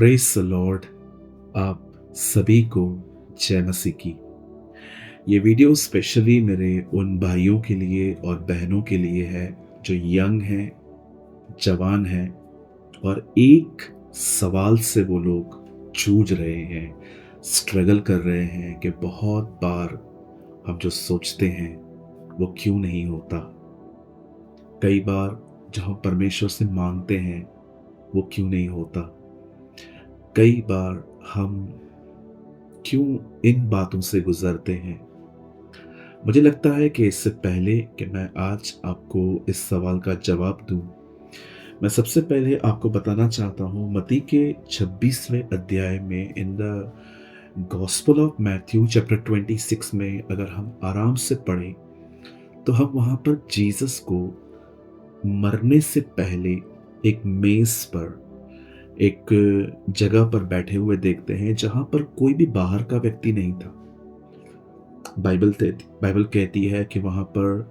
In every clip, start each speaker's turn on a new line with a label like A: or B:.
A: Praise the Lord. आप सभी को जय मसीह की। ये वीडियो स्पेशली मेरे उन भाइयों के लिए और बहनों के लिए है जो यंग हैं, जवान हैं और एक सवाल से वो लोग जूझ रहे हैं, स्ट्रगल कर रहे हैं कि बहुत बार हम जो सोचते हैं वो क्यों नहीं होता। कई बार जो हम परमेश्वर से मांगते हैं वो क्यों नहीं होता। कई बार हम क्यों इन बातों से गुजरते हैं। मुझे लगता है कि इससे पहले कि मैं आज आपको इस सवाल का जवाब दूं, मैं सबसे पहले आपको बताना चाहता हूं मत्ती के 26वें अध्याय में in the gospel of Matthew chapter 26 में अगर हम आराम से पढ़ें तो हम वहां पर जीसस को मरने से पहले एक मेज पर, एक जगह पर बैठे हुए देखते हैं जहां पर कोई भी बाहर का व्यक्ति नहीं था। बाइबल कहती है कि वहां पर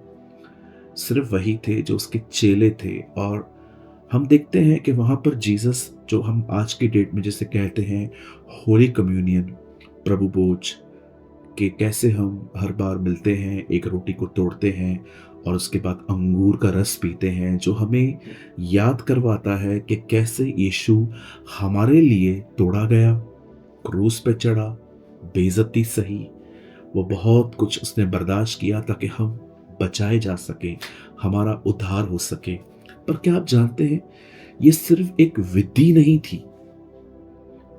A: सिर्फ वही थे जो उसके चेले थे। और हम देखते हैं कि वहां पर जीसस, जो हम आज की डेट में जिसे कहते हैं होली कम्युनियन, प्रभु भोज, कि कैसे हम हर बार मिलते हैं, एक रोटी को तोड़ते हैं और उसके बाद अंगूर का रस पीते हैं, जो हमें याद करवाता है कि कैसे यीशु हमारे लिए तोड़ा गया, क्रूस पे चढ़ा, बेइज्जती सही, वो बहुत कुछ उसने बर्दाश्त किया ताकि हम बचाए जा सके, हमारा उद्धार हो सके। पर क्या आप जानते हैं, ये सिर्फ एक विधि नहीं थी।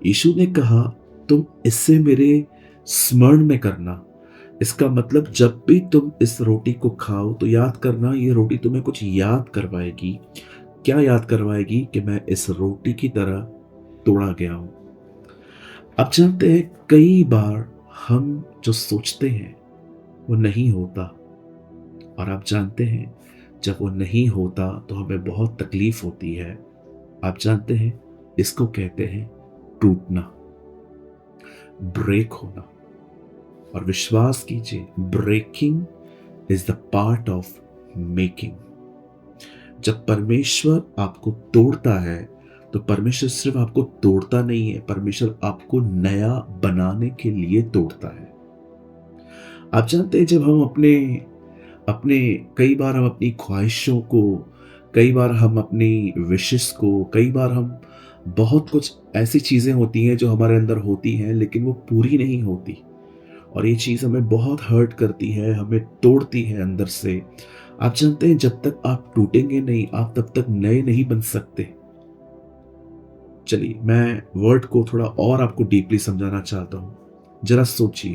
A: यीशु ने कहा तुम इससे मेरे स्मरण में करना। इसका मतलब जब भी तुम इस रोटी को खाओ तो याद करना, ये रोटी तुम्हें कुछ याद करवाएगी। क्या याद करवाएगी? कि मैं इस रोटी की तरह तोड़ा गया हूं। आप जानते हैं कई बार हम जो सोचते हैं वो नहीं होता, और आप जानते हैं जब वो नहीं होता तो हमें बहुत तकलीफ होती है। आप जानते हैं इसको कहते हैं टूटना, ब्रेक होना। और विश्वास कीजिए, breaking is the part of making. जब परमेश्वर आपको तोड़ता है तो परमेश्वर सिर्फ आपको तोड़ता नहीं है, परमेश्वर आपको नया बनाने के लिए तोड़ता है। आप जानते हैं जब हम अपने अपने कई बार हम अपनी ख्वाहिशों को, कई बार हम अपनी विशेस को, कई बार हम बहुत कुछ ऐसी चीज़ें होती हैं जो हमारे अंदर होती हैं लेकिन वो पूरी नहीं होती, और ये चीज़ हमें बहुत हर्ट करती है, हमें तोड़ती है अंदर से। आप जानते हैं जब तक आप टूटेंगे नहीं, आप तब तक नए नहीं बन सकते। चलिए मैं वर्ड को थोड़ा और आपको डीपली समझाना चाहता हूं। जरा सोचिए,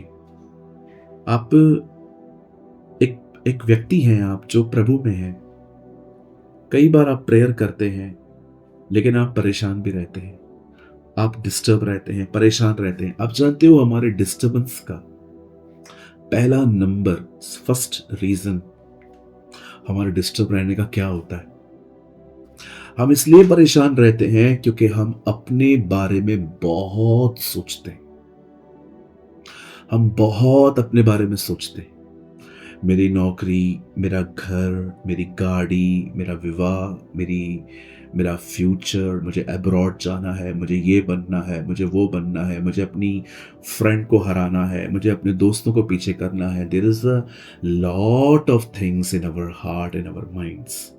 A: आप एक एक व्यक्ति हैं, आप जो प्रभु में हैं। कई बार आप प्रेयर करते हैं लेकिन आप परेशान भी रहते हैं, आप डिस्टर्ब रहते हैं, परेशान रहते हैं। आप जानते हो हमारे डिस्टर्बेंस का पहला नंबर, फर्स्ट रीजन हमारे डिस्टर्ब रहने का क्या होता है? हम इसलिए परेशान रहते हैं क्योंकि हम अपने बारे में बहुत सोचते हैं। हम बहुत अपने बारे में सोचते हैं। मेरी नौकरी, मेरा घर, मेरी गाड़ी, मेरा विवाह, मेरा फ्यूचर, मुझे अब्रॉड जाना है, मुझे ये बनना है, मुझे वो बनना है, मुझे अपनी फ्रेंड को हराना है, मुझे अपने दोस्तों को पीछे करना है। There is a lot of things in our heart, in our minds.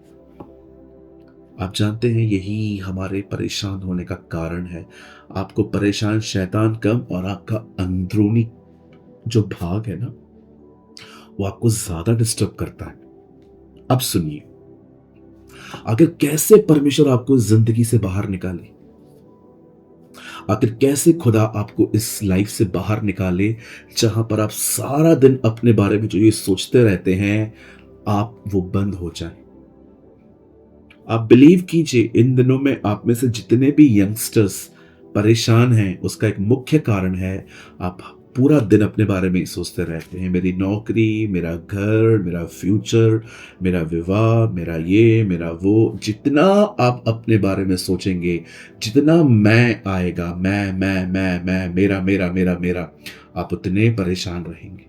A: आप जानते हैं यही हमारे परेशान होने का कारण है। आपको परेशान शैतान कम, और आपका अंदरूनी जो भाग है ना, वो आपको ज्यादा डिस्टर्ब करता है। अब सुनिए, आखिर कैसे परमेश्वर आपको जिंदगी से बाहर निकाले, आखिर कैसे खुदा आपको इस लाइफ से बाहर निकाले जहां पर आप सारा दिन अपने बारे में जो ये सोचते रहते हैं, आप वो बंद हो जाए। आप बिलीव कीजिए, इन दिनों में आप में से जितने भी यंगस्टर्स परेशान हैं, उसका एक मुख्य कारण है आप पूरा दिन अपने बारे में ही सोचते रहते हैं। मेरी नौकरी, मेरा घर, मेरा फ्यूचर, मेरा विवाह, मेरा ये, मेरा वो। जितना आप अपने बारे में सोचेंगे, जितना मैं आएगा, मैं, मेरा मेरा मेरा मेरा, आप उतने परेशान रहेंगे।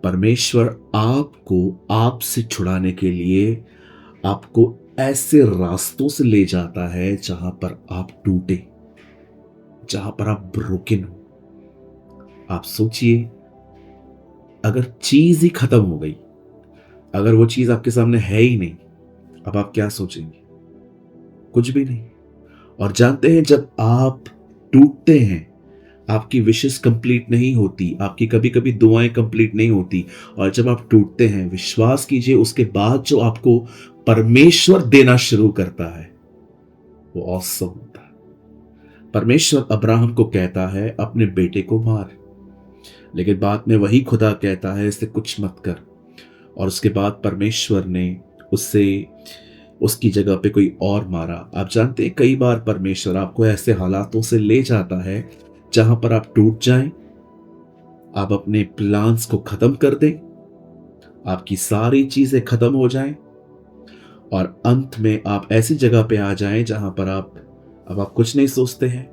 A: परमेश्वर आपको आपसे छुड़ाने के लिए आपको ऐसे रास्तों से ले जाता है जहां पर आप टूटे। जहां पर आप ब्रोकन हो। आप सोचिए, अगर चीज ही खत्म हो गई, अगर वो चीज आपके सामने है ही नहीं, अब आप क्या सोचेंगे? कुछ भी नहीं। और जानते हैं, जब आप टूटते हैं, आपकी विशेष कंप्लीट नहीं होती, आपकी कभी कभी दुआएं कंप्लीट नहीं होती, और जब आप टूटते हैं, विश्वास कीजिए, उसके बाद जो आपको परमेश्वर देना शुरू करता है वो ऑसम होता है। परमेश्वर अब्राहम को कहता है अपने बेटे को मार, लेकिन बाद में वही खुदा कहता है इसे कुछ मत कर। और उसके बाद परमेश्वर ने उससे उसकी जगह पे कोई और मारा। आप जानते हैं, कई बार परमेश्वर आपको ऐसे हालातों से ले जाता है जहां पर आप टूट जाएं, आप अपने प्लान्स को खत्म कर दें, आपकी सारी चीजें खत्म हो जाएं, और अंत में आप ऐसी जगह पे आ जाएं जहां पर आप कुछ नहीं सोचते हैं।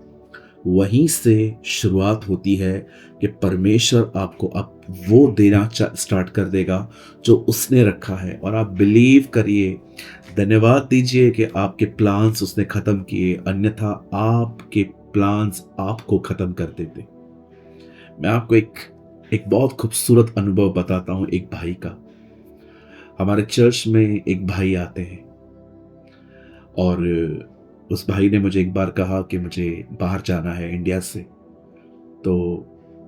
A: वहीं से शुरुआत होती है कि परमेश्वर आपको अब वो देना स्टार्ट कर देगा जो उसने रखा है। और आप बिलीव करिए, धन्यवाद दीजिए कि आपके प्लान्स उसने खत्म किए, अन्यथा आपके प्लान्स आपको खत्म कर देते। मैं आपको एक बहुत खूबसूरत अनुभव बताता हूं एक भाई का। हमारे चर्च में एक भाई आते हैं, और उस भाई ने मुझे एक बार कहा कि मुझे बाहर जाना है इंडिया से। तो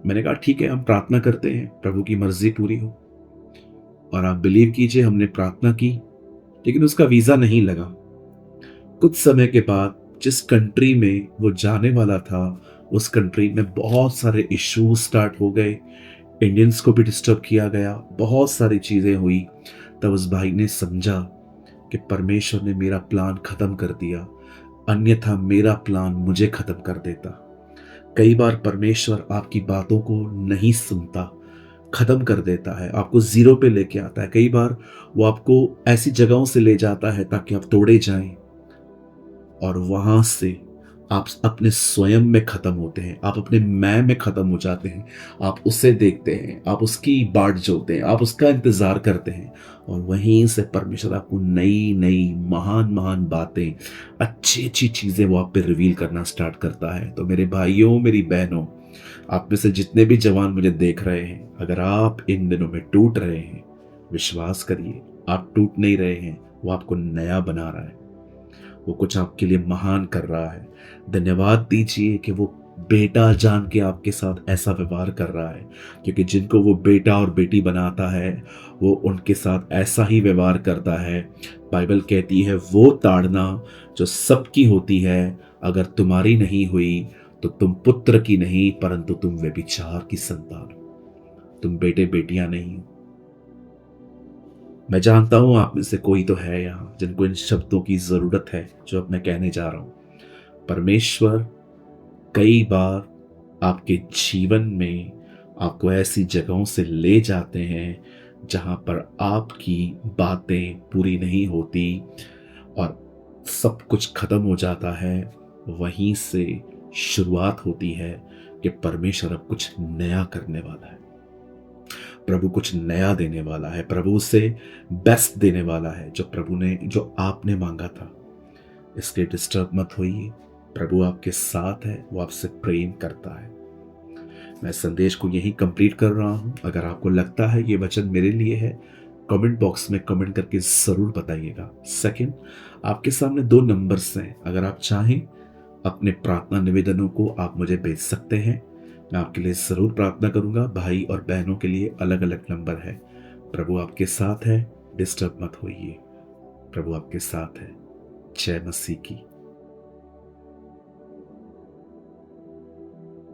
A: मैंने कहा ठीक है, हम प्रार्थना करते हैं, प्रभु की मर्जी पूरी हो। और आप बिलीव कीजिए, हमने प्रार्थना की, लेकिन उसका वीजा नहीं लगा। कुछ समय के बाद जिस कंट्री में वो जाने वाला था, उस कंट्री में बहुत सारे इश्यूज स्टार्ट हो गए, इंडियंस को भी डिस्टर्ब किया गया, बहुत सारी चीजें हुई। तब उस भाई ने समझा कि परमेश्वर ने मेरा प्लान खत्म कर दिया, अन्यथा मेरा प्लान मुझे खत्म कर देता। कई बार परमेश्वर आपकी बातों को नहीं सुनता, खत्म कर देता है, आपको जीरो पे लेके आता है। कई बार वो आपको ऐसी जगहों से ले जाता है ताकि आप तोड़े जाएं, और वहां से आप अपने स्वयं में खत्म होते हैं, आप अपने मैं में खत्म हो जाते हैं। आप उसे देखते हैं, आप उसकी बाट जोते हैं, आप उसका इंतजार करते हैं, और वहीं से परमेश्वर आपको नई नई महान महान बातें, अच्छी अच्छी चीजें वो आप पे रिवील करना स्टार्ट करता है। तो मेरे भाइयों, मेरी बहनों, आप में से जितने भी जवान मुझे देख रहे हैं, अगर आप इन दिनों में टूट रहे हैं, विश्वास करिए, आप टूट नहीं रहे हैं, वो आपको नया बना रहा है, वो कुछ आपके लिए महान कर रहा है। धन्यवाद दीजिए कि वो बेटा जान के आपके साथ ऐसा व्यवहार कर रहा है, क्योंकि जिनको वो बेटा और बेटी बनाता है, वो उनके साथ ऐसा ही व्यवहार करता है। बाइबल कहती है, वो ताड़ना जो सबकी होती है, अगर तुम्हारी नहीं हुई तो तुम पुत्र की नहीं, परंतु तुम व्यभिचार की संतान हो, तुम बेटे बेटियां नहीं हो। मैं जानता हूं आप में से कोई तो है यहां जिनको इन शब्दों की जरूरत है जो अब मैं कहने जा रहा हूं। परमेश्वर कई बार आपके जीवन में आपको ऐसी जगहों से ले जाते हैं जहां पर आपकी बातें पूरी नहीं होती और सब कुछ खत्म हो जाता है। वहीं से शुरुआत होती है कि परमेश्वर अब कुछ नया करने वाला है, प्रभु कुछ नया देने वाला है, प्रभु से बेस्ट देने वाला है। जो आपने मांगा था, इसके डिस्टर्ब मत होइए। प्रभु आपके साथ है, वो आपसे प्रेम करता है। मैं संदेश को यही कंप्लीट कर रहा हूं। अगर आपको लगता है ये वचन मेरे लिए है, कमेंट बॉक्स में कमेंट करके जरूर बताइएगा। सेकंड, आपके सामने 2 नंबर्स हैं, अगर आप चाहें अपने प्रार्थना निवेदनों को आप मुझे भेज सकते हैं, मैं आपके लिए जरूर प्रार्थना करूंगा। भाई और बहनों के लिए अलग अलग नंबर है। प्रभु आपके साथ है, डिस्टर्ब मत होइए, प्रभु आपके साथ है। जय मसीह की।